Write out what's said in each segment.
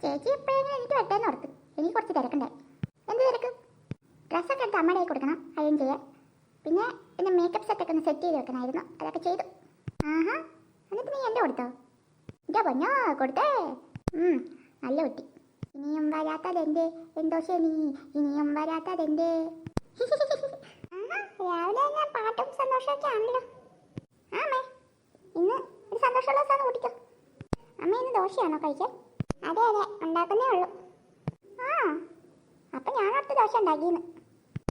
ചേച്ചി എപ്പോഴെങ്കിലും എനിക്ക് വെട്ടേന്ന് ഓർത്ത്. എനിക്ക് കുറച്ച് തിരക്കണ്ടേ. എന്ത് തിരക്ക്? ഡ്രസ്സൊക്കെ എടുത്ത് അമ്മയുടെ കൈ കൊടുക്കണം അയൺ ചെയ്യാൻ. പിന്നെ എൻ്റെ മേക്കപ്പ് സെറ്റൊക്കെ ഒന്ന് സെറ്റ് ചെയ്ത് വെക്കണമായിരുന്നു. അതൊക്കെ ചെയ്തു. ആഹാ, എന്നിട്ട് നീ എൻ്റെ കൊടുത്തോ? എൻ്റെ പൊന്നോ കൊടുത്തേ. നല്ല കുട്ടി. ഇനിയും വരാത്തതെൻ്റെ എന്തോശേ നീ, ഇനിയും വരാത്തതെൻ്റെ. രാവിലെ ഞാൻ പാട്ടും സന്തോഷമൊക്കെ ആണല്ലോ. ആ അമ്മേ, ഇന്ന് ഒരു സന്തോഷമുള്ള ദിവസമാണ്. കുടിക്കോ അമ്മ? ഇന്ന് ദോശയാണോ കഴിക്കാൻ? അതെ അതെ, ഉണ്ടാക്കുന്നേ ഉള്ളൂ. ആ അപ്പം ഞാൻ അടുത്ത ദോശ ഉണ്ടാക്കിയെന്ന്.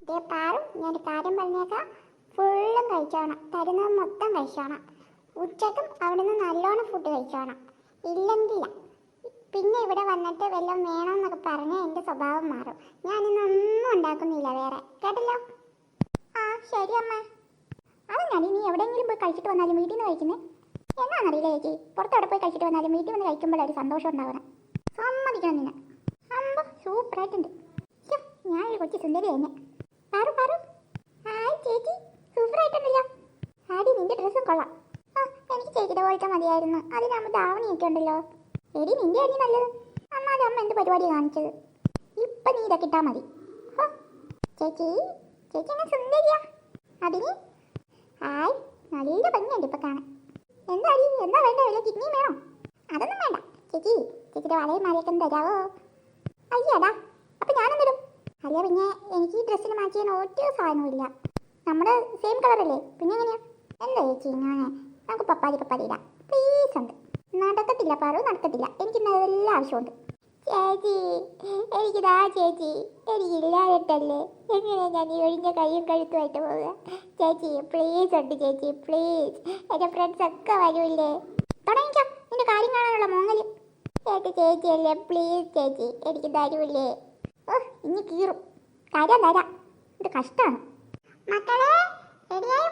ഇതേ പാറും, ഞാനൊരു കാര്യം പറഞ്ഞേക്കാം. ഫുള്ളും കഴിച്ചോണം, തരുന്നത് മൊത്തം കഴിച്ചോണം. ഉച്ചക്കും അവിടെ നിന്ന് നല്ലോണം ഫുഡ് കഴിച്ചോണം. ഇല്ലെങ്കില്ല പിന്നെ ഇവിടെ വന്നിട്ട് വല്ലതും വേണമെന്നൊക്കെ പറഞ്ഞാൽ എൻ്റെ സ്വഭാവം മാറും. ഞാനിന്നൊന്നും ഉണ്ടാക്കുന്നില്ല വേറെ, കേട്ടല്ലോ? ആ ശരി അമ്മ. അതെന്നാണ് നീ എവിടെയെങ്കിലും പോയി കഴിച്ചിട്ട് വന്നാലും വീട്ടിൽ നിന്ന് കഴിക്കുന്നത്? എന്നാണെന്നറിയില്ല ചേച്ചി, പുറത്തവിടെ പോയി കഴിച്ചിട്ട് വന്നാലും വീട്ടിൽ വന്ന് കഴിക്കുമ്പോഴൊരു സന്തോഷം ഉണ്ടാവണം. സമ്മതിക്കണം നിന്നെ. അമ്പോ സൂപ്പറായിട്ടുണ്ട്. ഞാനൊരു കൊച്ചു സുന്ദരി തന്നെ. പാറു പാറു. ഹായ് ചേച്ചി, സൂപ്പറായിട്ടുണ്ടല്ലോ. ആടി നിന്റെ ഡ്രസ്സും കൊള്ളാം. ആ എനിക്ക് ചേച്ചിയുടെ പോലത്തെ മതിയായിരുന്നു. അതിനാകുമ്പോൾ ധാവണിയൊക്കെ ഉണ്ടല്ലോ. എടി നിന്റെ അടി നല്ലത്. എന്നാലും അമ്മ എന്ത് പരിപാടിയാണ് കാണിച്ചത്? ഇപ്പം നീ ഇതൊക്കെ ഇട്ടാൽ മതി. ചേച്ചി ചേച്ചി അങ്ങനെ സുന്ദരിയാ. അതിന് ഹായ്, നല്ല ഭംഗിയുണ്ട് ഇപ്പം കാണാൻ. എന്താ അടി, എന്താ വേണ്ട? വല്ല കിഡ്നിയും വേണോ? അതൊന്നും വേണ്ട ചേച്ചി. ചേച്ചിയുടെ വളയും മാലയൊക്കെ ഒന്ന് തരാവോ? അയ്യാടാ, അപ്പം ഞാനെന്നിടും. അല്ല പിന്നെ എനിക്ക് ഈ ഡ്രസ്സിന് മാച്ച് ചെയ്യാൻ ഒറ്റ സാധനവും. നമ്മുടെ സെയിം കളറല്ലേ, പിന്നെ എങ്ങനെയാ? എന്താ ചേച്ചി ഞാൻ നമുക്ക് പപ്പാതി ഇടാം പ്ലീസ്. ഉണ്ട് നടക്കത്തില്ല പാറു, നടക്കത്തില്ല. എനിക്ക് നല്ല ആവശ്യമുണ്ട് ചേച്ചി. എനിക്കിതാ ചേച്ചി, എനിക്കില്ലാതിട്ടല്ലേ. എങ്ങനെയാ ഞാൻ ഈ ഒഴിഞ്ഞ കൈയും കഴുത്തുമായിട്ട് പോവുക? ചേച്ചി പ്ലീസ് ഉണ്ട് ചേച്ചി, പ്ലീസ്. എൻ്റെ ഫ്രണ്ട്സൊക്കെ വരൂല്ലേ? തുടങ്ങിക്കോ നിന്റെ കാര്യം കാണാനുള്ള മോങ്ങലും. ചേച്ചിയല്ലേ, പ്ലീസ് ചേച്ചി, എനിക്ക് തരൂല്ലേ? ഇനി കീറും. തരാം ഇത് കഷ്ടമാണ്. മക്കളെ റെഡിയായി